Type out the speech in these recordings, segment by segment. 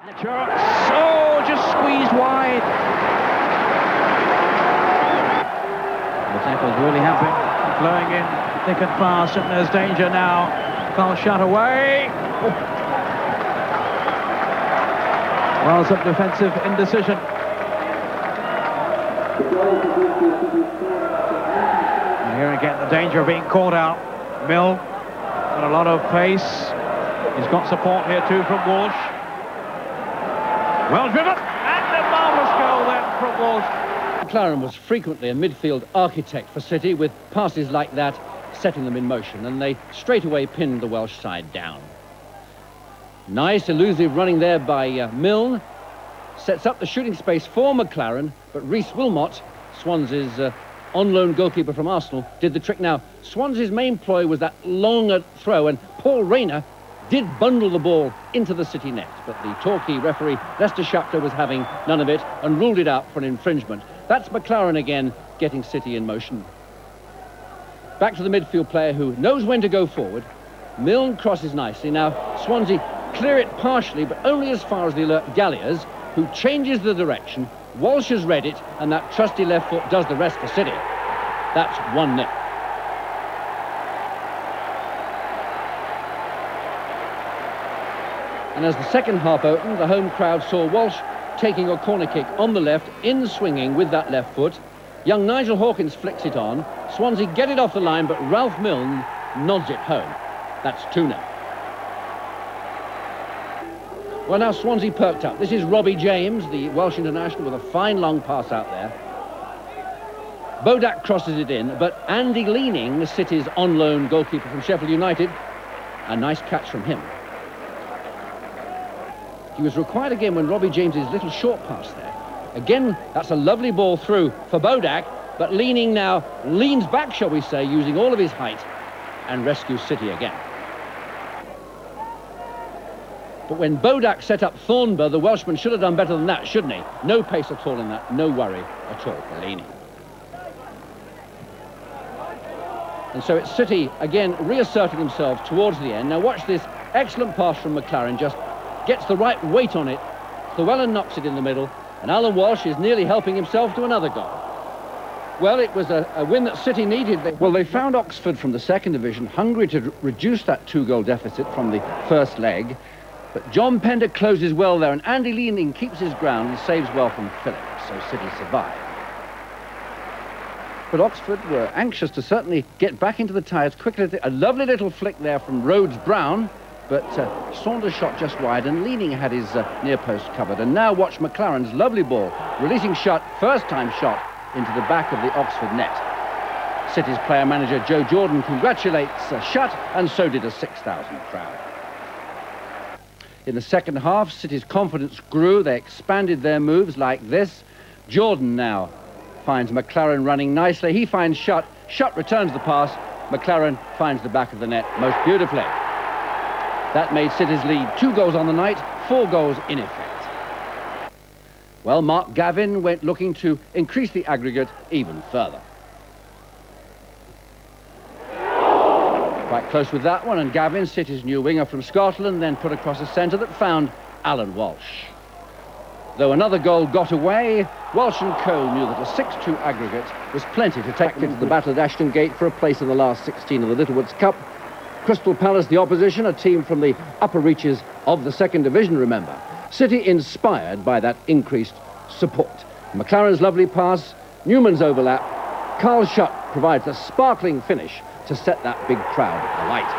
Oh, just squeezed wide. The tackles really have been flowing in thick and fast, and there's danger now. Can't shut away. Well, some defensive indecision. And here again, the danger of being caught out. Mill got a lot of pace. He's got support here too from Walsh. Well driven, and a marvellous goal then from Walsh. McLaren was frequently a midfield architect for City, with passes like that setting them in motion, and they straight away pinned the Welsh side down. Nice elusive running there by Milne. Sets up the shooting space for McLaren, but Rhys Wilmot, Swansea's on-loan goalkeeper from Arsenal, did the trick. Now, Swansea's main ploy was that longer throw, and Paul Rayner did bundle the ball into the City net, but the Torquay referee, Lester Shapter, was having none of it and ruled it out for an infringement. That's McLaren again, getting City in motion. Back to the midfield player who knows when to go forward. Milne crosses nicely. Now, Swansea clear it partially, but only as far as the alert Galliers, who changes the direction. Walsh has read it, and that trusty left foot does the rest for City. That's 1-0. And as the second half opened, the home crowd saw Walsh taking a corner kick on the left, in swinging with that left foot. Young Nigel Hawkins flicks it on. Swansea get it off the line, but Ralph Milne nods it home. That's 2-0. Well, now Swansea perked up. This is Robbie James, the Welsh international, with a fine long pass out there. Bodak crosses it in, but Andy Leaning, the City's on-loan goalkeeper from Sheffield United, a nice catch from him. He was required again when Robbie James's little short pass there. Again, that's a lovely ball through for Bodak, but Leaning now leans back, shall we say, using all of his height, and rescues City again. But when Bodak set up Thornber, the Welshman should have done better than that, shouldn't he? No pace at all in that, no worry at all for Leaning. And so it's City again reasserting themselves towards the end. Now watch this excellent pass from McLaren, just gets the right weight on it. Llewellyn knocks it in the middle, and Alan Walsh is nearly helping himself to another goal. Well, it was a win that City needed. Well, they found Oxford from the second division, hungry to reduce that 2-goal deficit from the first leg. But John Pender closes well there, and Andy Leaning keeps his ground and saves well from Phillips, so City survive. But Oxford were anxious to certainly get back into the tie as quickly as a lovely little flick there from Rhodes-Brown, but Saunders shot just wide, and Leaning had his near post covered. And now watch McLaren's lovely ball, releasing Shutt, first-time shot into the back of the Oxford net. City's player-manager Joe Jordan congratulates Shutt, and so did a 6,000 crowd. In the second half, City's confidence grew. They expanded their moves like this. Jordan now finds McLaren running nicely. He finds Shutt. Shutt returns the pass. McLaren finds the back of the net most beautifully. That made City's lead 2 goals on the night, 4 goals in effect. Well, Mark Gavin went looking to increase the aggregate even further. Quite close with that one, and Gavin, City's new winger from Scotland, then put across a centre that found Alan Walsh. Though another goal got away, Walsh and co knew that a 6-2 aggregate was plenty to take into the battle at Ashton Gate for a place in the last 16 of the Littlewoods Cup. Crystal Palace, the opposition, a team from the upper reaches of the second division, remember. City inspired by that increased support. McLaren's lovely pass, Newman's overlap. Carl Shutt provides a sparkling finish to set that big crowd alight.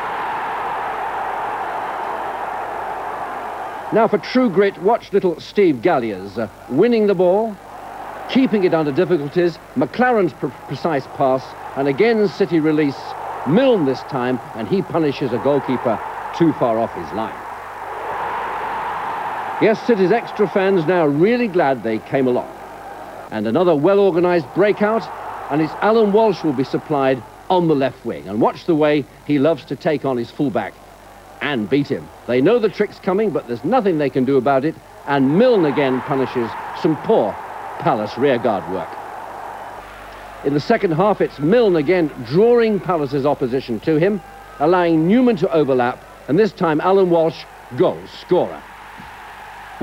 Now for true grit, watch little Steve Galliers winning the ball, keeping it under difficulties, McLaren's precise pass, and again City release, Milne this time, and he punishes a goalkeeper too far off his line. Yes, City's extra fans now really glad they came along. And another well-organised breakout, and it's Alan Walsh will be supplied on the left wing. And watch the way he loves to take on his fullback and beat him. They know the trick's coming, but there's nothing they can do about it, and Milne again punishes some poor Palace rearguard work. In the second half, it's Milne again drawing Palace's opposition to him, allowing Newman to overlap, and this time Alan Walsh, goal scorer.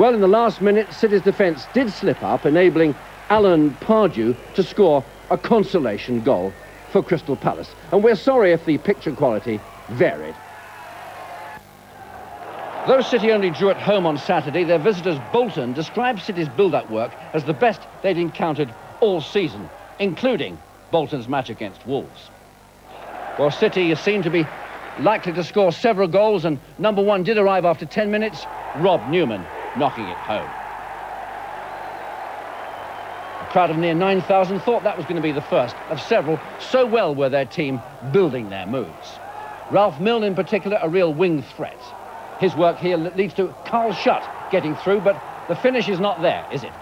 Well, in the last minute, City's defence did slip up, enabling Alan Pardew to score a consolation goal for Crystal Palace. And we're sorry if the picture quality varied. Though City only drew at home on Saturday, their visitors Bolton described City's build-up work as the best they'd encountered all season, including Bolton's match against Wolves. Well, City seemed to be likely to score several goals, and number one did arrive after 10 minutes, Rob Newman knocking it home. A crowd of near 9,000 thought that was going to be the first of several, so well were their team building their moves. Ralph Milne in particular, a real wing threat. His work here leads to Carl Schutt getting through, but the finish is not there, is it?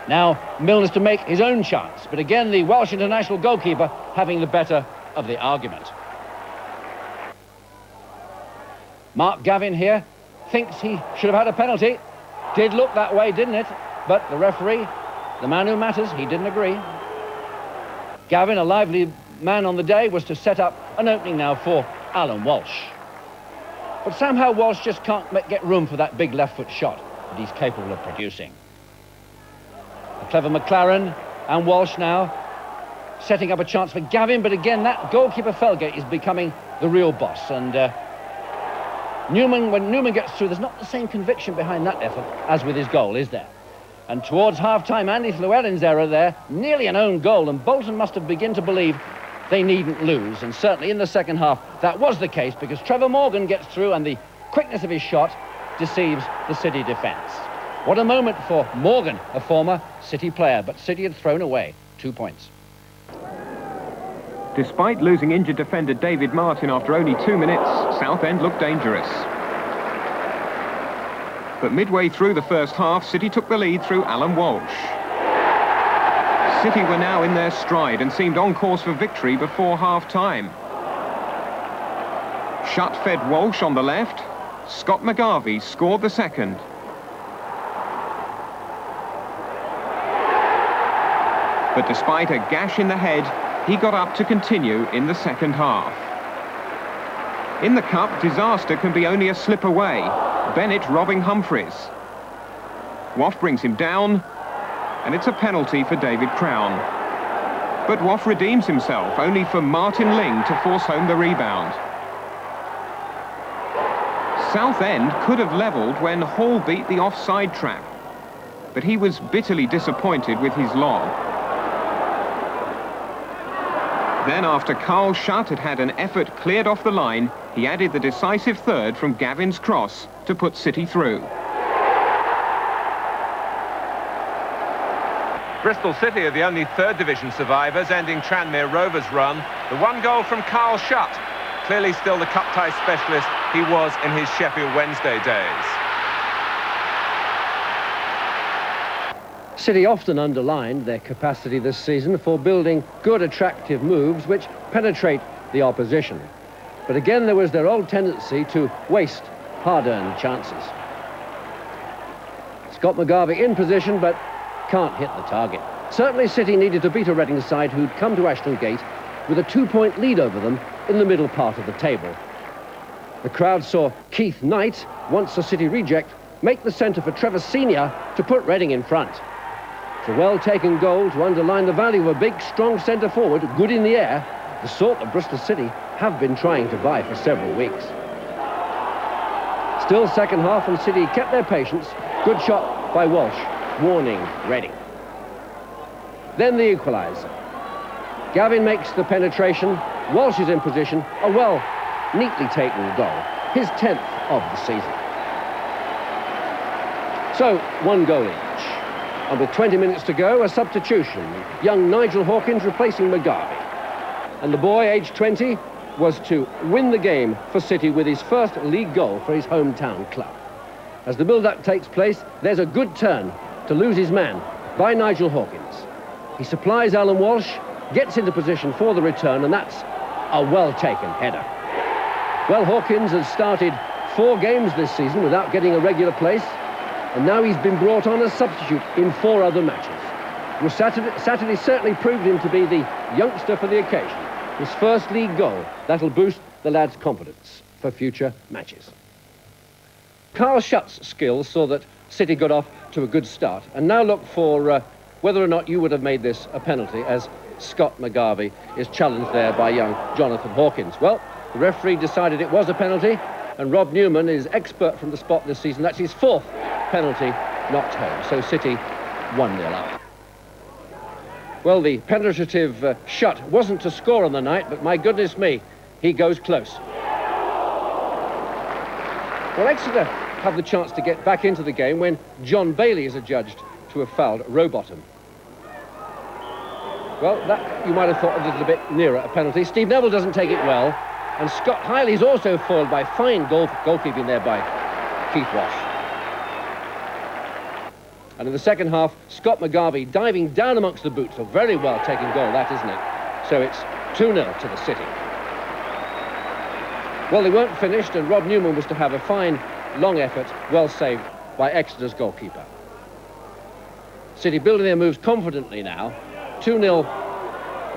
Now, Milne is to make his own chance, but again, the Welsh international goalkeeper having the better of the argument. Mark Gavin here thinks he should have had a penalty. Did look that way, didn't it? But the referee, the man who matters, he didn't agree. Gavin, a lively man on the day, was to set up an opening now for Alan Walsh. But somehow Walsh just can't get room for that big left foot shot that he's capable of producing. A clever McLaren, and Walsh now setting up a chance for Gavin, but again that goalkeeper Felgate is becoming the real boss, and when Newman gets through, there's not the same conviction behind that effort as with his goal, is there? And towards half-time, Andy Llewellyn's error there, nearly an own goal, and Bolton must have begun to believe they needn't lose, and certainly in the second half that was the case, because Trevor Morgan gets through and the quickness of his shot deceives the City defence. What a moment for Morgan, a former City player, but City had thrown away 2 points. Despite losing injured defender David Martin after only 2 minutes, Southend looked dangerous. But midway through the first half, City took the lead through Alan Walsh. City were now in their stride and seemed on course for victory before half-time. Schutt fed Walsh on the left. Scott McGarvey scored the second. But despite a gash in the head, he got up to continue in the second half. In the cup, disaster can be only a slip away. Bennett robbing Humphreys. WAUGH brings him down, and it's a penalty for David Crown. But WAUGH redeems himself, only for Martin Ling to force home the rebound. Southend could have levelled when Hall beat the offside trap, but he was bitterly disappointed with his lob. Then, after Carl Schutt had had an effort cleared off the line, he added the decisive third from Gavin's cross to put City through. Bristol City are the only third division survivors, ending Tranmere Rovers' run. The one goal from Carl Schutt, clearly still the cup tie specialist he was in his Sheffield Wednesday days. City often underlined their capacity this season for building good, attractive moves which penetrate the opposition. But again, there was their old tendency to waste hard-earned chances. Scott McGarvey in position, but can't hit the target. Certainly City needed to beat a Reading side who'd come to Ashton Gate with a 2-point lead over them in the middle part of the table. The crowd saw Keith Knight, once a City reject, make the centre for Trevor Senior to put Reading in front. It's a well-taken goal to underline the value of a big, strong centre-forward, good in the air, the sort that Bristol City have been trying to buy for several weeks. Still second half, and City kept their patience. Good shot by Walsh, warning Reading. Then the equaliser. Gavin makes the penetration. Walsh is in position. A neatly taken goal. His 10th of the season. So, 1 goal each. And with 20 minutes to go, a substitution. Young Nigel Hawkins replacing McGarvey. And the boy, aged 20, was to win the game for City with his first league goal for his hometown club. As the build-up takes place, there's a good turn to lose his man by Nigel Hawkins. He supplies Alan Walsh, gets into position for the return, and that's a well-taken header. Well, Hawkins has started 4 games this season without getting a regular place, and now he's been brought on as substitute in 4 other matches. Well, Saturday certainly proved him to be the youngster for the occasion. His first league goal. That'll boost the lad's confidence for future matches. Carl Schutt's skills saw that City got off to a good start, and now look for whether or not you would have made this a penalty, as Scott McGarvey is challenged there by young Jonathan Hawkins. Well, the referee decided it was a penalty, and Rob Newman is expert from the spot this season. That's his fourth penalty knocked home, so City 1-0 up. Well, the penetrative Schutt wasn't to score on the night, but my goodness me, he goes close. Well, Exeter have the chance to get back into the game when John Bailey is adjudged to have fouled Rowbottom. Well, that you might have thought a little bit nearer a penalty. Steve Neville doesn't take it well, and Scott Hiley's also foiled by fine goalkeeping there by Keith Walsh. And in the second half, Scott McGarvey diving down amongst the boots. A very well taken goal, that, isn't it? So it's 2-0 to the City. Well, they weren't finished, and Rob Newman was to have a fine, long effort, well saved by Exeter's goalkeeper. City building their moves confidently now. 2-0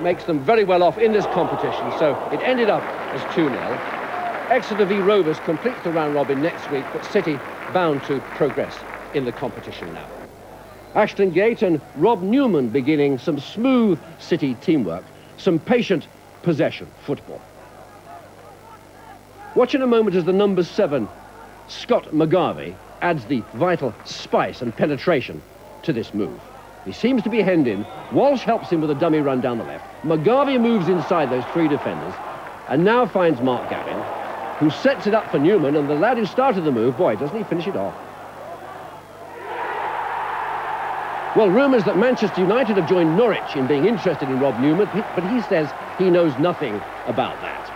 makes them very well off in this competition, so it ended up as 2-0. Exeter v Rovers completes the round robin next week, but City bound to progress in the competition now. Ashton Gate and Rob Newman beginning some smooth City teamwork, some patient possession football. Watch in a moment as the number 7, Scott McGarvey, adds the vital spice and penetration to this move. He seems to be hemmed in. Walsh helps him with a dummy run down the left. McGarvey moves inside those 3 defenders and now finds Mark Gavin, who sets it up for Newman, and the lad who started the move, boy, doesn't he finish it off. Well, rumours that Manchester United have joined Norwich in being interested in Rob Newman, but he says he knows nothing about that.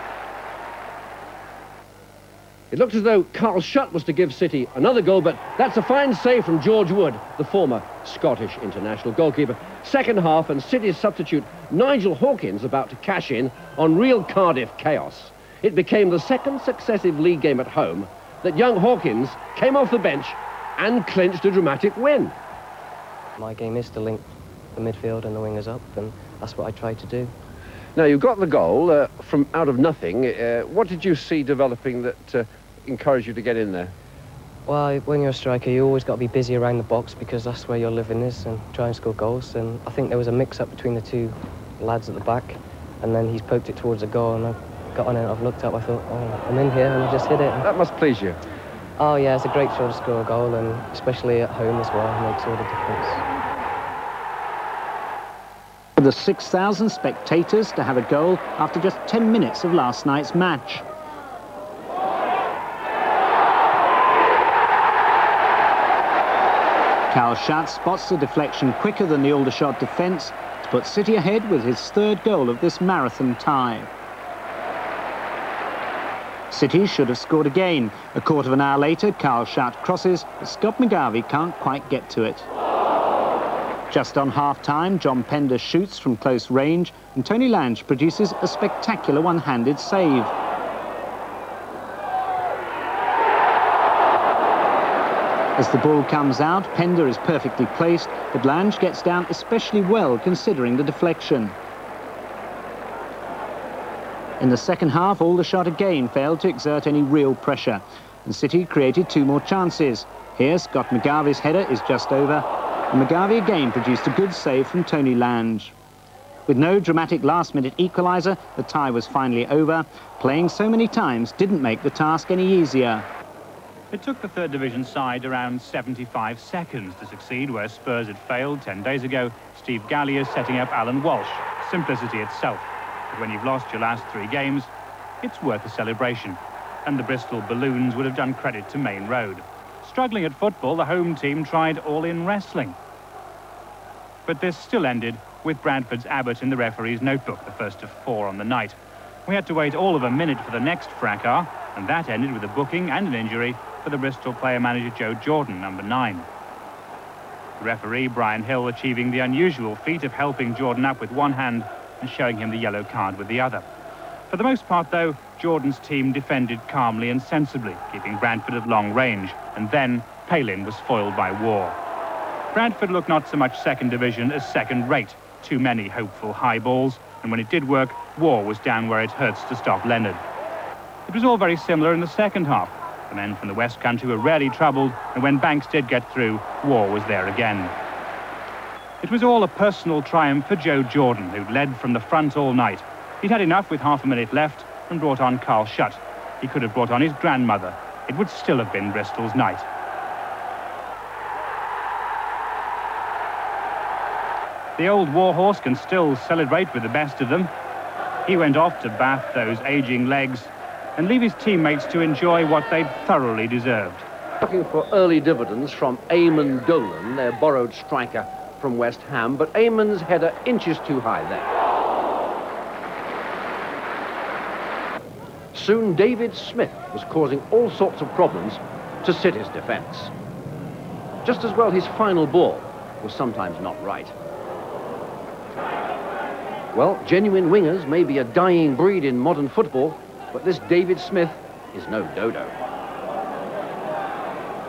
It looked as though Carl Schutt was to give City another goal, but that's a fine save from George Wood, the former Scottish international goalkeeper. Second half, and City's substitute Nigel Hawkins about to cash in on real Cardiff chaos. It became the second successive league game at home that young Hawkins came off the bench and clinched a dramatic win. My game is to link the midfield and the wingers up, and that's what I try to do. Now, you got the goal from out of nothing. What did you see developing that encouraged you to get in there? Well, when you're a striker, you always got to be busy around the box because that's where your living is, and try and score goals. And I think there was a mix-up between the 2 lads at the back, and then he's poked it towards the goal, and I got on it, I've looked up, I thought, oh, I'm in here, and I just hit it. That must please you. Oh, yeah, it's a great show to score a goal, and especially at home as well, it makes all the difference. For the 6,000 spectators to have a goal after just 10 minutes of last night's match. Carl Schutt spots the deflection quicker than the Aldershot defence to put City ahead with his 3rd goal of this marathon tie. City should have scored again. A quarter of an hour later, Carl Schutt crosses, but Scott McGarvey can't quite get to it. Just on half-time, John Pender shoots from close range, and Tony Lange produces a spectacular one-handed save. As the ball comes out, Pender is perfectly placed, but Lange gets down especially well considering the deflection. In the second half, Aldershot again failed to exert any real pressure, and City created 2 more chances. Here, Scott McGarvey's header is just over, and McGarvey again produced a good save from Tony Lange. With no dramatic last-minute equaliser, the tie was finally over. Playing so many times didn't make the task any easier. It took the 3rd Division side around 75 seconds to succeed where Spurs had failed 10 days ago. Steve Gallier setting up Alan Walsh. Simplicity itself. But when you've lost your last 3 games, it's worth a celebration. And the Bristol Balloons would have done credit to Main Road. Struggling at football, the home team tried all-in wrestling. But this still ended with Bradford's Abbott in the referee's notebook, the first of 4 on the night. We had to wait all of a minute for the next fracas, and that ended with a booking and an injury for the Bristol player-manager Joe Jordan, number 9. The referee, Brian Hill, achieving the unusual feat of helping Jordan up with one hand and showing him the yellow card with the other. For the most part, though, Jordan's team defended calmly and sensibly, keeping Bradford at long range, and then Palin was foiled by WAUGH. Bradford looked not so much second division as second rate. Too many hopeful high balls, and when it did work, WAUGH was down where it hurts to stop Leonard. It was all very similar in the second half. The men from the West Country were rarely troubled, and when Banks did get through, WAUGH was there again. It was all a personal triumph for Joe Jordan, who'd led from the front all night. He'd had enough with half a minute left and brought on Carl Shutt. He could have brought on his grandmother. It would still have been Bristol's night. The old warhorse can still celebrate with the best of them. He went off to bath those aging legs and leave his teammates to enjoy what they'd thoroughly deserved. Looking for early dividends from Eamon Dolan, their borrowed striker from West Ham, but Eamon's header inches too high there. Soon David Smith was causing all sorts of problems to City's defence. Just as well his final ball was sometimes not right. Well, genuine wingers may be a dying breed in modern football, but this David Smith is no dodo.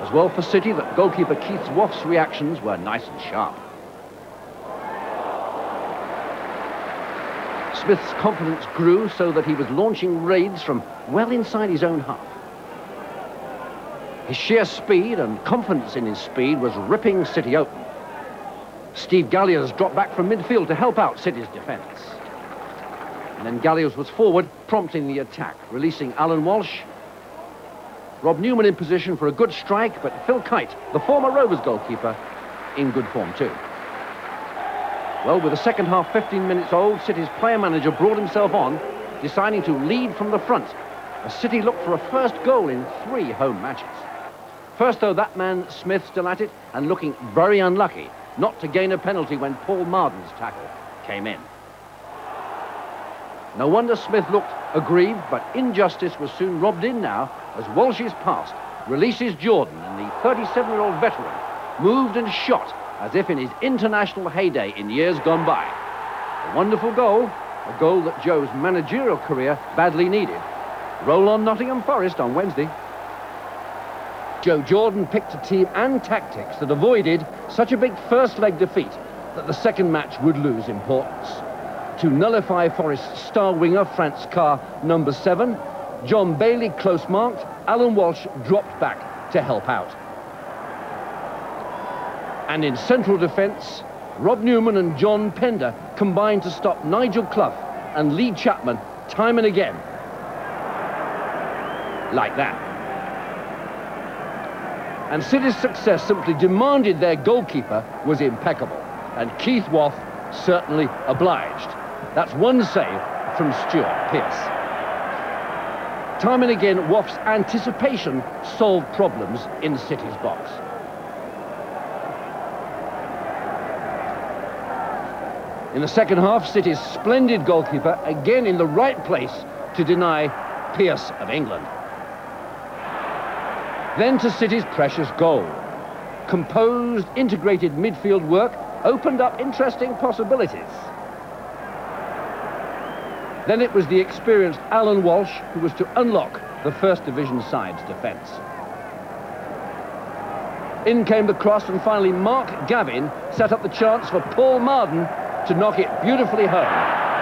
As well for City that goalkeeper Keith Waugh's reactions were nice and sharp. Smith's confidence grew so that he was launching raids from well inside his own half. His sheer speed and confidence in his speed was ripping City open. Steve Galliers dropped back from midfield to help out City's defence. And then Galliers was forward, prompting the attack, releasing Alan Walsh. Rob Newman in position for a good strike, but Phil Kite, the former Rovers goalkeeper, in good form too. Well, with the second half 15 minutes old, City's player manager brought himself on, deciding to lead from the front, as City looked for a first goal in 3 home matches. First, though, that man Smith still at it, and looking very unlucky not to gain a penalty when Paul Marden's tackle came in. No wonder Smith looked aggrieved, but injustice was soon robbed in now as Walsh's pass releases Jordan, and the 37-year-old veteran moved and shot as if in his international heyday in years gone by. A wonderful goal, a goal that Joe's managerial career badly needed. Roll on Nottingham Forest on Wednesday. Joe Jordan picked a team and tactics that avoided such a big first leg defeat that the second match would lose importance. To nullify Forest's star winger Franz Carr, number 7, John Bailey close marked, Alan Walsh dropped back to help out. And in central defence, Rob Newman and John Pender combined to stop Nigel Clough and Lee Chapman time and again. Like that. And City's success simply demanded their goalkeeper was impeccable, and Keith Waugh certainly obliged. That's one save from Stuart Pearce. Time and again, Waugh's anticipation solved problems in City's box. In the second half, City's splendid goalkeeper again in the right place to deny Pearce of England. Then to City's precious goal. Composed, integrated midfield work opened up interesting possibilities. Then it was the experienced Alan Walsh who was to unlock the First Division side's defence. In came the cross, and finally Mark Gavin set up the chance for Paul Marden to knock it beautifully home.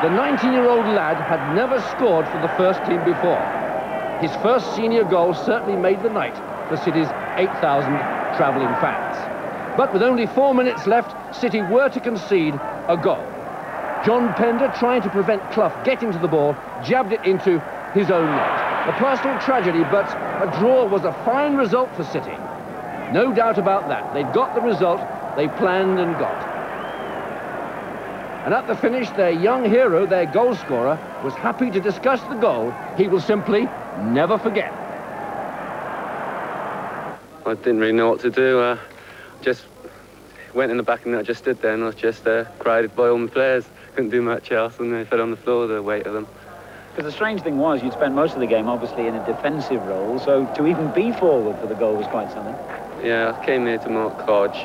The 19-year-old lad had never scored for the first team before. His first senior goal certainly made the night for City's 8,000 travelling fans. But with only 4 minutes left, City were to concede a goal. John Pender, trying to prevent Clough getting to the ball, jabbed it into his own net. A personal tragedy, but a draw was a fine result for City. No doubt about that. They'd got the result they planned and got. And at the finish, their young hero, their goal scorer, was happy to discuss the goal he will simply never forget. I didn't really know what to do. Just went in the back and I just stood there and I was just crowded by all my players. Couldn't do much else, and they fell on the floor, the weight of them. Because the strange thing was, you'd spent most of the game obviously in a defensive role, so to even be forward for the goal was quite something. Yeah, I came here to mark Kodge.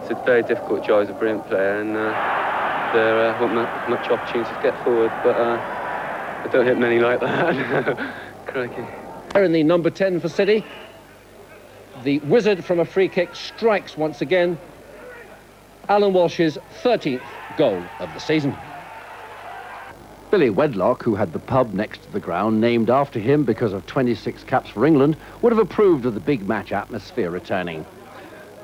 It's a very difficult job. He's a brilliant player, and there weren't much opportunity to get forward, but I don't hit many like that. Crikey. In the number 10 for City, the wizard from a free kick strikes once again, Alan Walsh's 13th goal of the season. Billy Wedlock, who had the pub next to the ground named after him because of 26 caps for England, would have approved of the big match atmosphere returning.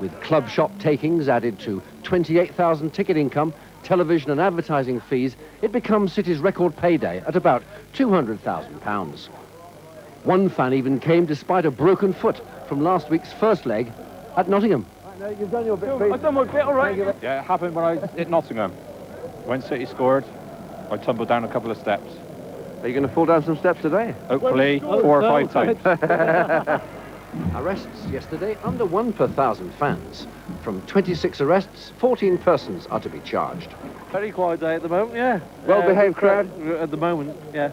With club shop takings added to 28,000 ticket income, television and advertising fees, it becomes City's record payday at about £200,000. One fan even came despite a broken foot from last week's first leg at Nottingham. You've done your bit, Pete. I've done my bit, all right. Yeah, it happened when I hit Nottingham. When City scored, I tumbled down a couple of steps. Are you going to fall down some steps today? Hopefully 4 or 5 times. Arrests yesterday, under 1 per 1,000 fans. From 26 arrests, 14 persons are to be charged. Very quiet day at the moment, yeah. Well-behaved crowd? At the moment, yeah.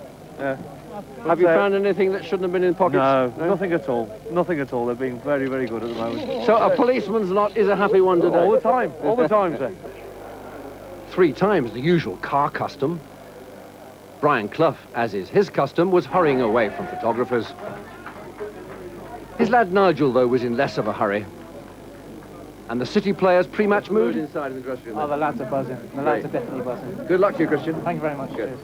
Have you found anything that shouldn't have been in pockets? No, nothing at all. Nothing at all. They're being very, very good at the moment. So a policeman's lot is a happy one today? All the time. All the time, sir. 3 times the usual car custom. Brian Clough, as is his custom, was hurrying away from photographers. His lad Nigel, though, was in less of a hurry. And the City players' pre-match mood inside in the dressing room. Oh, the lads are buzzing. The lads are definitely buzzing. Good luck to you, Christian. Thank you very much. Good.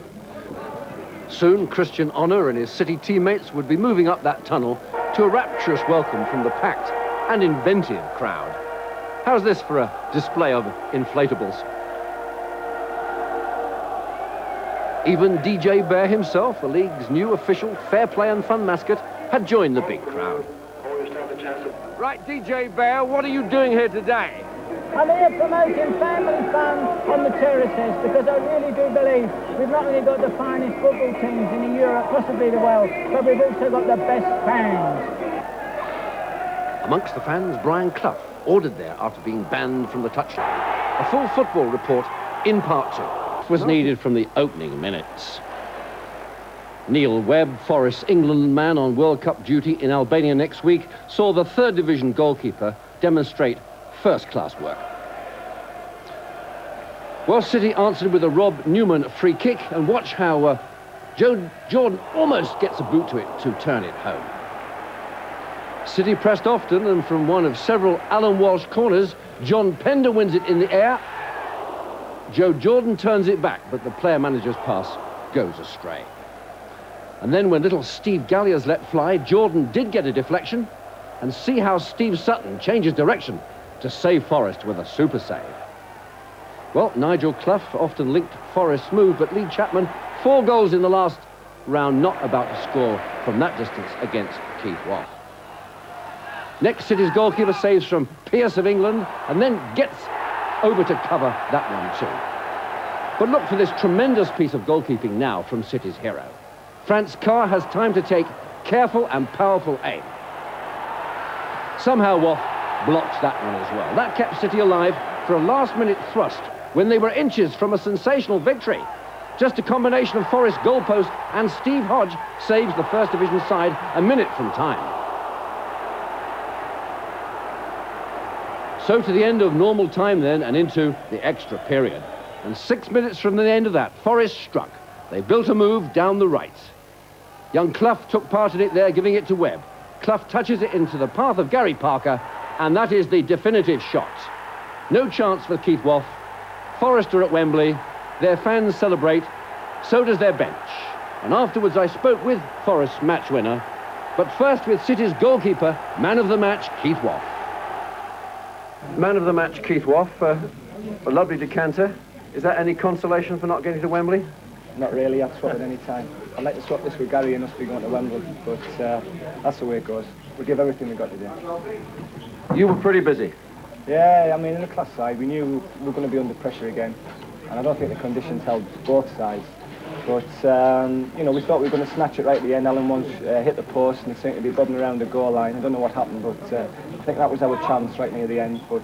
Soon, Christian Honour and his City teammates would be moving up that tunnel to a rapturous welcome from the packed and inventive crowd. How's this for a display of inflatables? Even DJ Bear himself, the league's new official fair play and fun mascot, had joined the big crowd. Right, DJ Bear, what are you doing here today? I'm here promoting family fun on the terraces because I really do believe we've not only got the finest football teams in Europe, possibly the world, but we've also got the best fans. Amongst the fans, Brian Clough, ordered there after being banned from the touchline. A full football report in part 2 was needed from the opening minutes. Neil Webb, Forest's England man on World Cup duty in Albania next week, saw the 3rd Division goalkeeper demonstrate first-class work. Well, City answered with a Rob Newman free kick, and watch how Joe Jordan almost gets a boot to it to turn it home. City pressed often, and from one of several Alan Walsh corners, John Pender wins it in the air. Joe Jordan turns it back, but the player-manager's pass goes astray. And then when little Steve Galliers let fly, Jordan did get a deflection, and see how Steve Sutton changes direction to save Forest with a super save. Well, Nigel Clough often linked Forest's move, but Lee Chapman, 4 goals in the last round, not about to score from that distance against Keith Waugh. Next, City's goalkeeper saves from Pearce of England, and then gets over to cover that one too. But look for this tremendous piece of goalkeeping now from City's hero. Franz Carr has time to take careful and powerful aim. Somehow Waugh blocked that one as well. That kept City alive for a last-minute thrust when they were inches from a sensational victory. Just a combination of Forest goalpost and Steve Hodge saves the 1st Division side a minute from time. So to the end of normal time then, and into the extra period. And 6 minutes from the end of that, Forest struck. They built a move down the right. Young Clough took part in it there, giving it to Webb. Clough touches it into the path of Gary Parker, and that is the definitive shot. No chance for Keith Waugh. Forest are at Wembley. Their fans celebrate. So does their bench. And afterwards I spoke with Forest's match winner, but first with City's goalkeeper, man of the match, Keith Waugh. Man of the match, Keith Waugh. A lovely decanter. Is that any consolation for not getting to Wembley? Not really, I'd swap it any time. I'd like to swap this with Gary and us be going to Wembley, but that's the way it goes. We'll give everything we've got to do. You were pretty busy. Yeah, I mean, in the class side, we knew we were going to be under pressure again, and I don't think the conditions held both sides. But, you know, we thought we were going to snatch it right at the end. Alan Walsh hit the post and it seemed to be bobbing around the goal line. I don't know what happened, but I think that was our chance right near the end. But,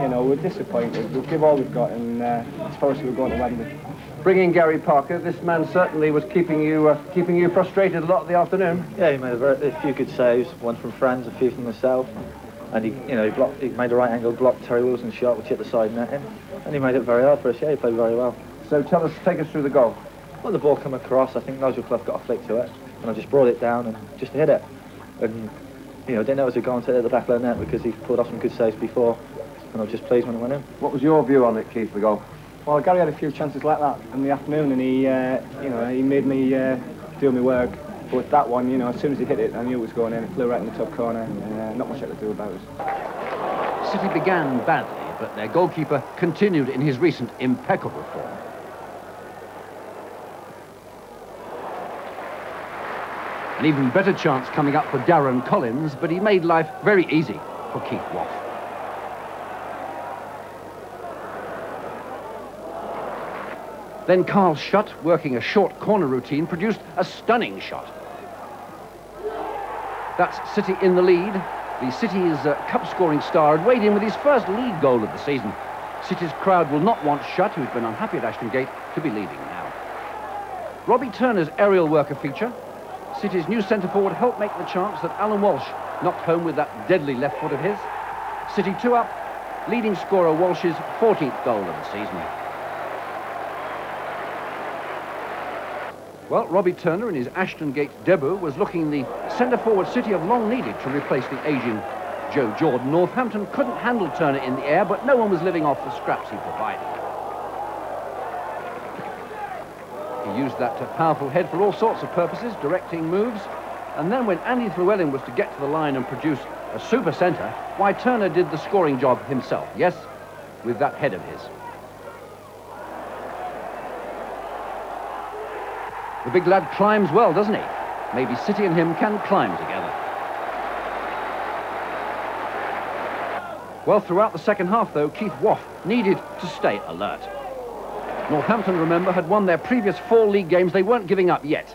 you know, we're disappointed. We'll give all we've got, and as far as we're going to Wembley. Bringing Gary Parker, this man certainly was keeping you frustrated a lot of the afternoon. Yeah, he made a few good saves, one from Franz, a few from myself, and he made a right angle block Terry Wilson's shot, which hit the side netting, and he made it very hard for us. Yeah, he played very well. So take us through the goal. Well, the ball came across. I think Nigel Clough got a flick to it, and I just brought it down and just hit it. And you know, didn't know it was going to hit the back of the net because he pulled off some good saves before. I was just pleased when it went in. What was your view on it, Keith, the goal? Well, Gary had a few chances like that in the afternoon, and he, you know, he made me do my work. But that one, you know, as soon as he hit it, I knew it was going in. It flew right in the top corner, and not much I could do about it. City began badly, but their goalkeeper continued in his recent impeccable form. An even better chance coming up for Darren Collins, but he made life very easy for Keith Waugh. Then Carl Schutt, working a short corner routine, produced a stunning shot. That's City in the lead. The City's cup-scoring star had weighed in with his first league goal of the season. City's crowd will not want Schutt, who's been unhappy at Ashton Gate, to be leaving now. Robbie Turner's aerial worker feature. City's new centre-forward helped make the chance that Alan Walsh knocked home with that deadly left foot of his. City 2 up, leading scorer Walsh's 14th goal of the season. Well, Robbie Turner in his Ashton Gate debut was looking the centre-forward City have long needed to replace the ageing Joe Jordan. Northampton couldn't handle Turner in the air, but no one was living off the scraps he provided. He used that powerful head for all sorts of purposes, directing moves. And then when Andy Llewellyn was to get to the line and produce a super centre, why, Turner did the scoring job himself. Yes, with that head of his. The big lad climbs well, doesn't he? Maybe City and him can climb together. Well, throughout the second half, though, Keith Waugh needed to stay alert. Northampton, remember, had won their previous 4 league games. They weren't giving up yet.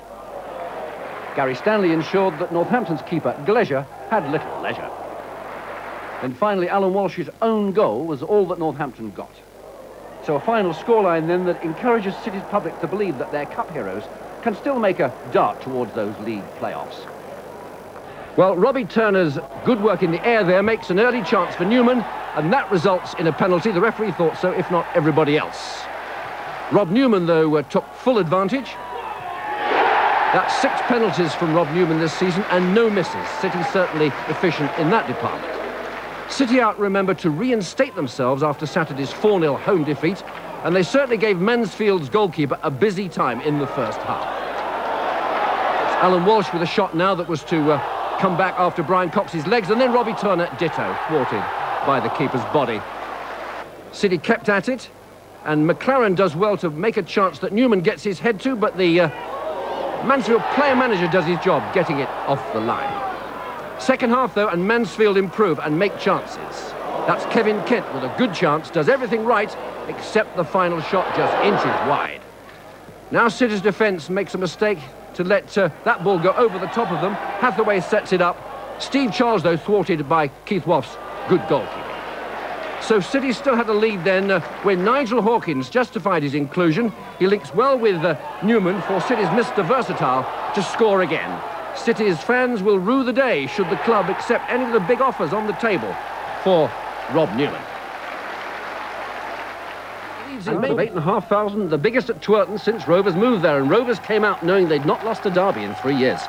Gary Stanley ensured that Northampton's keeper, Glesher, had little leisure. Then finally, Alan Walsh's own goal was all that Northampton got. So a final scoreline then that encourages City's public to believe that their cup heroes can still make a dart towards those league playoffs. Well, Robbie Turner's good work in the air there makes an early chance for Newman, and that results in a penalty. The referee thought so, if not everybody else. Rob Newman, though, took full advantage. That's 6 penalties from Rob Newman this season, and no misses. City certainly efficient in that department. City out, remember, to reinstate themselves after Saturday's 4-0 home defeat, and they certainly gave Mansfield's goalkeeper a busy time in the first half. It's Alan Walsh with a shot now that was to come back after Brian Cox's legs, and then Robbie Turner, ditto, thwarted by the keeper's body. City kept at it, and McLaren does well to make a chance that Newman gets his head to, but the Mansfield player-manager does his job getting it off the line. Second half, though, and Mansfield improve and make chances. That's Kevin Kent with a good chance, does everything right, except the final shot just inches wide. Now City's defence makes a mistake to let that ball go over the top of them. Hathaway sets it up. Steve Charles, though, thwarted by Keith Waugh's good goalkeeping. So City still had a lead then when Nigel Hawkins justified his inclusion. He links well with Newman for City's Mr. Versatile to score again. City's fans will rue the day should the club accept any of the big offers on the table for Rob Newman. Leads in of 8,500, the biggest at Twerton since Rovers moved there, and Rovers came out knowing they'd not lost a derby in 3 years.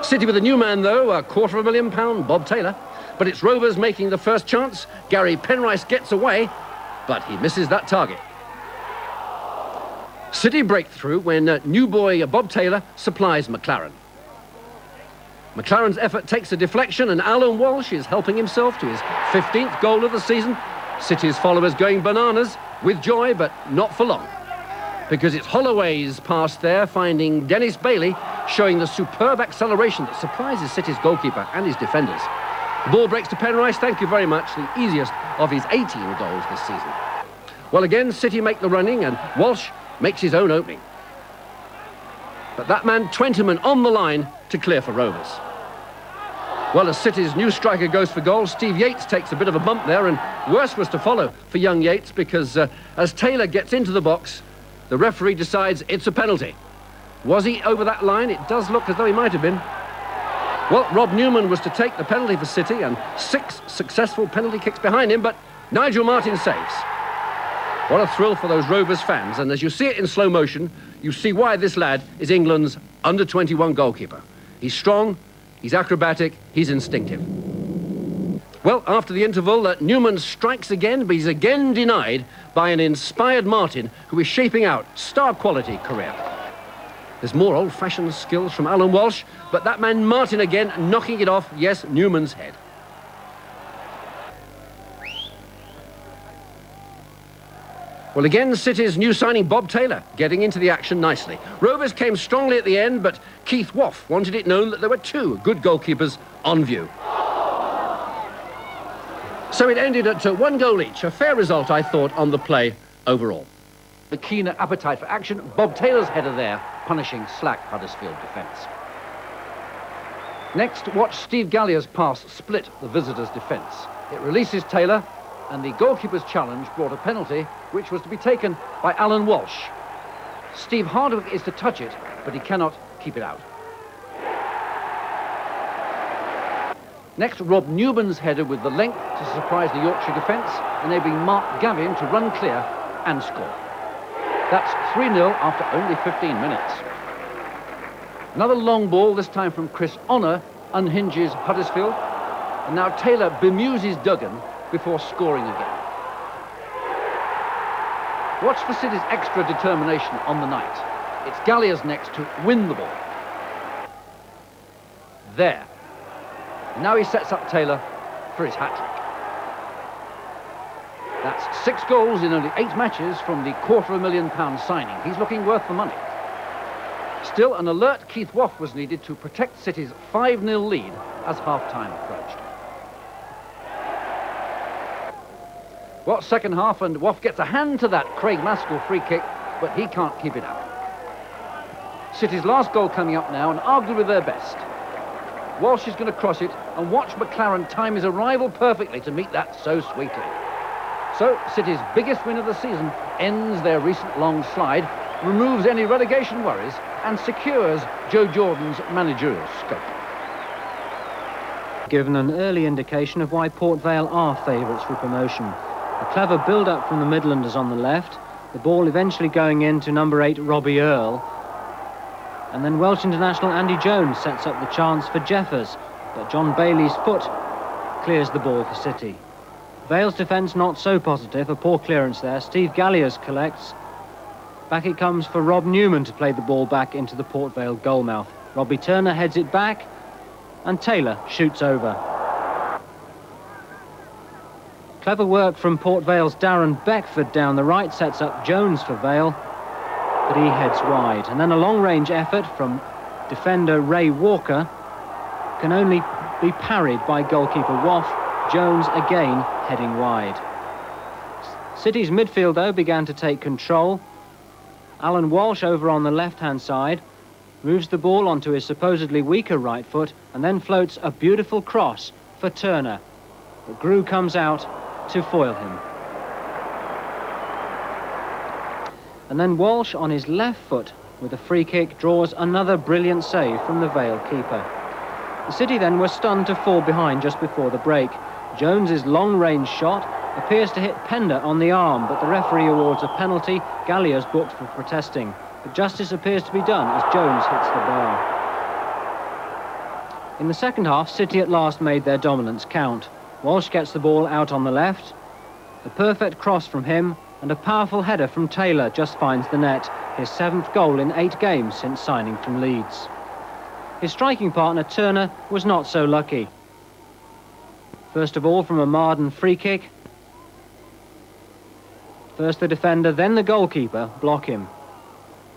City with a new man, though, £250,000, Bob Taylor. But it's Rovers making the first chance. Gary Penrice gets away, but he misses that target. City breakthrough when new boy Bob Taylor supplies McLaren. McLaren's effort takes a deflection, and Alan Walsh is helping himself to his 15th goal of the season. City's followers going bananas with joy, but not for long, because it's Holloway's pass there, finding Dennis Bailey, showing the superb acceleration that surprises City's goalkeeper and his defenders. The ball breaks to Penrice, thank you very much, the easiest of his 18 goals this season. Well, again, City make the running, and Walsh makes his own opening. But that man, Twentyman, on the line to clear for Rovers. Well, as City's new striker goes for goal, Steve Yates takes a bit of a bump there, and worse was to follow for young Yates, because as Taylor gets into the box, the referee decides it's a penalty. Was he over that line? It does look as though he might have been. Well, Rob Newman was to take the penalty for City, and 6 successful penalty kicks behind him, but Nigel Martin saves. What a thrill for those Rovers fans, and as you see it in slow motion, you see why this lad is England's under-21 goalkeeper. He's strong, he's acrobatic, he's instinctive. Well, after the interval, Newman strikes again, but he's again denied by an inspired Martin, who is shaping out star-quality career. There's more old-fashioned skills from Alan Walsh, but that man Martin again knocking it off, yes, Newman's head. Well, again, City's new signing, Bob Taylor, getting into the action nicely. Rovers came strongly at the end, but Keith Waugh wanted it known that there were two good goalkeepers on view. So it ended at 1 goal each, a fair result, I thought, on the play overall. The keener appetite for action, Bob Taylor's header there, punishing slack Huddersfield defence. Next, watch Steve Gallier's pass split the visitors' defence. It releases Taylor, and the goalkeeper's challenge brought a penalty, which was to be taken by Alan Walsh. Steve Hardwick is to touch it, but he cannot keep it out. Next, Rob Newman's header with the length to surprise the Yorkshire defence, enabling Mark Gavin to run clear and score. That's 3-0 after only 15 minutes. Another long ball, this time from Chris Honor, unhinges Huddersfield, and now Taylor bemuses Duggan before scoring again. Watch for City's extra determination on the night. It's Gallier's next to win the ball. There. Now he sets up Taylor for his hat-trick. That's 6 goals in only 8 matches from the £250,000 signing. He's looking worth the money. Still, an alert Keith Waugh was needed to protect City's 5-0 lead as half-time approached. Well, second half, and Waugh gets a hand to that Craig Maskell free kick, but he can't keep it out. City's last goal coming up now, and arguably their best. Walsh is going to cross it, and watch McLaren time his arrival perfectly to meet that so sweetly. So, City's biggest win of the season ends their recent long slide, removes any relegation worries, and secures Joe Jordan's managerial scope. Given an early indication of why Port Vale are favourites for promotion. A clever build-up from the Midlanders on the left, the ball eventually going in to number 8 Robbie Earle, and then Welsh international Andy Jones sets up the chance for Jeffers, but John Bailey's foot clears the ball for City. Vale's defence not so positive, a poor clearance there. Steve Gallier's collects. Back it comes for Rob Newman to play the ball back into the Port Vale goalmouth. Robbie Turner heads it back, and Taylor shoots over. Clever work from Port Vale's Darren Beckford down the right, sets up Jones for Vale, but he heads wide. And then a long-range effort from defender Ray Walker can only be parried by goalkeeper Waugh. Jones again heading wide. City's midfield, though, began to take control. Alan Walsh over on the left-hand side moves the ball onto his supposedly weaker right foot and then floats a beautiful cross for Turner. But Grew comes out to foil him. And then Walsh on his left foot with a free kick draws another brilliant save from the Vale keeper. The City then were stunned to fall behind just before the break. Jones's long-range shot appears to hit Pender on the arm, but the referee awards a penalty. Gallier's booked for protesting, but justice appears to be done as Jones hits the bar. In the second half, City at last made their dominance count. Walsh gets the ball out on the left. A perfect cross from him, and a powerful header from Taylor just finds the net, his 7th goal in 8 games since signing from Leeds. His striking partner, Turner, was not so lucky. First of all, from a Marden free kick. First the defender, then the goalkeeper block him.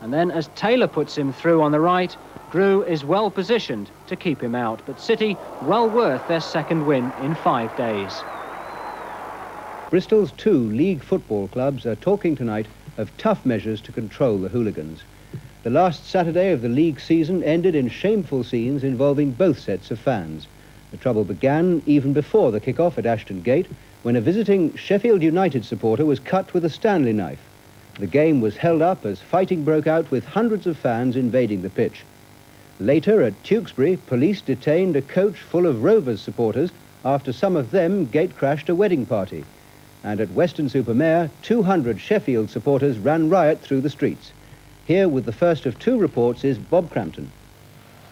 And then as Taylor puts him through on the right, Grew is well positioned to keep him out. But City well worth their 2nd win in 5 days. Bristol's 2 league football clubs are talking tonight of tough measures to control the hooligans. The last Saturday of the league season ended in shameful scenes involving both sets of fans. The trouble began even before the kick-off at Ashton Gate, when a visiting Sheffield United supporter was cut with a Stanley knife. The game was held up as fighting broke out with hundreds of fans invading the pitch. Later at Tewkesbury, police detained a coach full of Rovers supporters after some of them gate-crashed a wedding party. And at Weston-super-Mare, 200 Sheffield supporters ran riot through the streets. Here with the first of 2 reports is Bob Crampton.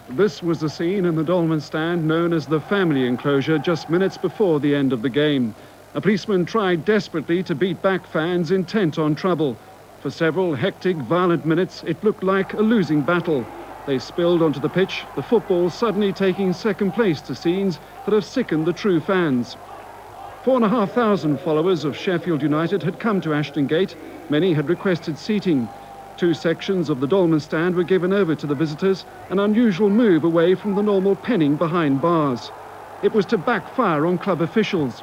This was the scene in the Dolman stand known as the family enclosure just minutes before the end of the game. A policeman tried desperately to beat back fans intent on trouble. For several hectic, violent minutes, it looked like a losing battle. They spilled onto the pitch, the football suddenly taking second place to scenes that have sickened the true fans. 4,500 followers of Sheffield United had come to Ashton Gate. Many had requested seating. 2 sections of the Dolman stand were given over to the visitors, an unusual move away from the normal penning behind bars. It was to backfire on club officials.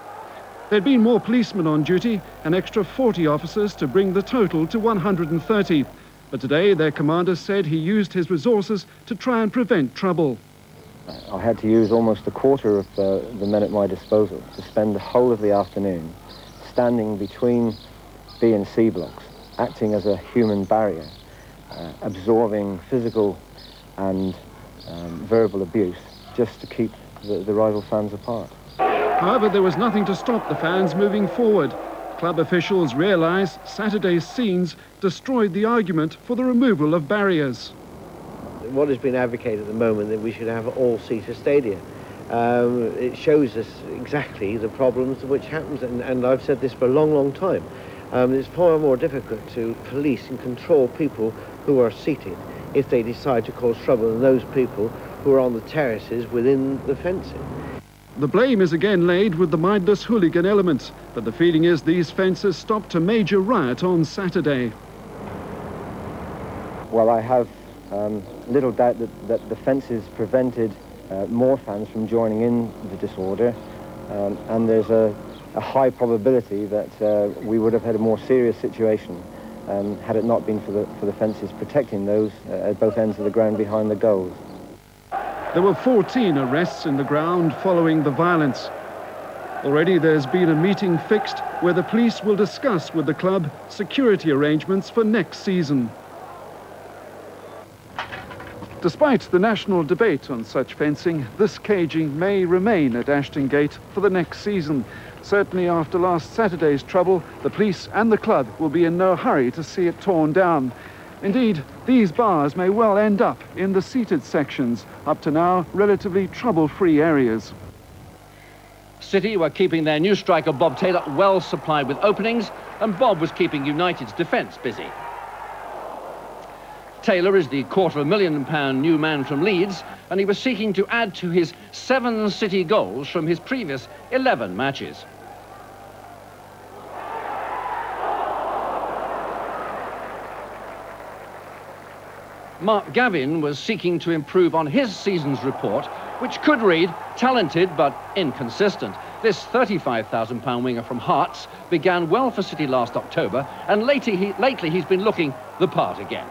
There'd been more policemen on duty, an extra 40 officers to bring the total to 130. But today their commander said he used his resources to try and prevent trouble. I had to use almost a quarter of the men at my disposal to spend the whole of the afternoon standing between B and C blocks, acting as a human barrier, absorbing physical and verbal abuse just to keep the rival fans apart. However, there was nothing to stop the fans moving forward. Club officials realised Saturday's scenes destroyed the argument for the removal of barriers. What has been advocated at the moment that we should have all-seater stadia. It shows us exactly the problems which happens, and I've said this for a long, long time. It's far more difficult to police and control people who are seated if they decide to cause trouble than those people who are on the terraces within the fencing. The blame is again laid with the mindless hooligan elements, but the feeling is these fences stopped a major riot on Saturday. Well, I have little doubt that the fences prevented more fans from joining in the disorder, and there's a high probability that we would have had a more serious situation had it not been for the fences protecting those at both ends of the ground behind the goals. There were 14 arrests in the ground following the violence. Already there's been a meeting fixed where the police will discuss with the club security arrangements for next season. Despite the national debate on such fencing, this caging may remain at Ashton Gate for the next season. Certainly after last Saturday's trouble, the police and the club will be in no hurry to see it torn down. Indeed, these bars may well end up in the seated sections, up to now relatively trouble-free areas. City were keeping their new striker Bob Taylor well supplied with openings, and Bob was keeping United's defence busy. Taylor is the £250,000 new man from Leeds, and he was seeking to add to his 7 City goals from his previous 11 matches. Mark Gavin was seeking to improve on his season's report, which could read, talented but inconsistent. This £35,000 winger from Hearts began well for City last October, and lately he's been looking the part again.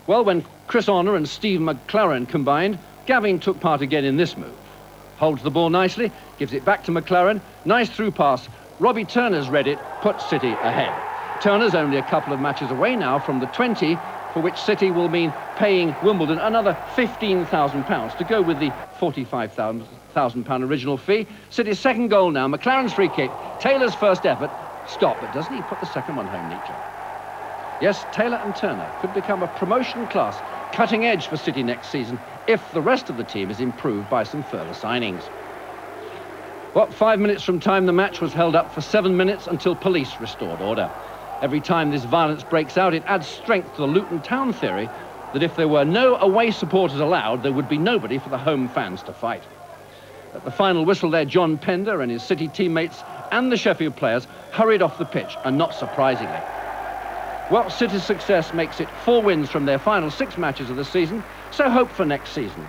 Well, when Chris Honor and Steve McLaren combined, Gavin took part again in this move. Holds the ball nicely, gives it back to McLaren, nice through pass. Robbie Turner's read it, puts City ahead. Turner's only a couple of matches away now from the 20, for which City will mean paying Wimbledon another £15,000 to go with the £45,000 original fee. City's second goal now, McLaren's free kick, Taylor's first effort. Stop, but doesn't he put the second one home neatly? Yes, Taylor and Turner could become a promotion class, cutting edge for City next season if the rest of the team is improved by some further signings. Well, 5 minutes from time, the match was held up for 7 minutes until police restored order. Every time this violence breaks out, it adds strength to the Luton Town theory that if there were no away supporters allowed, there would be nobody for the home fans to fight. At the final whistle there, John Pender and his City teammates and the Sheffield players hurried off the pitch, and not surprisingly. Well, City's success makes it 4 wins from their final 6 matches of the season, so hope for next season.